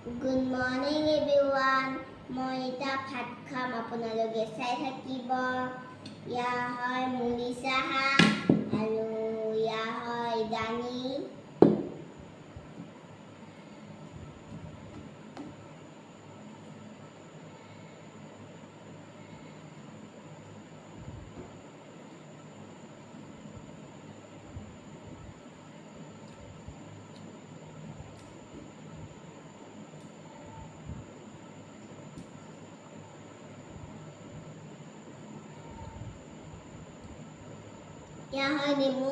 Good morning everyone. মই এটা ভাত খাম আপোনালোকে চাই থাকিব। ইয়া হয় মুলি চাহা আৰু ইয়া হয় দানি। ইয়া হয় নেমু।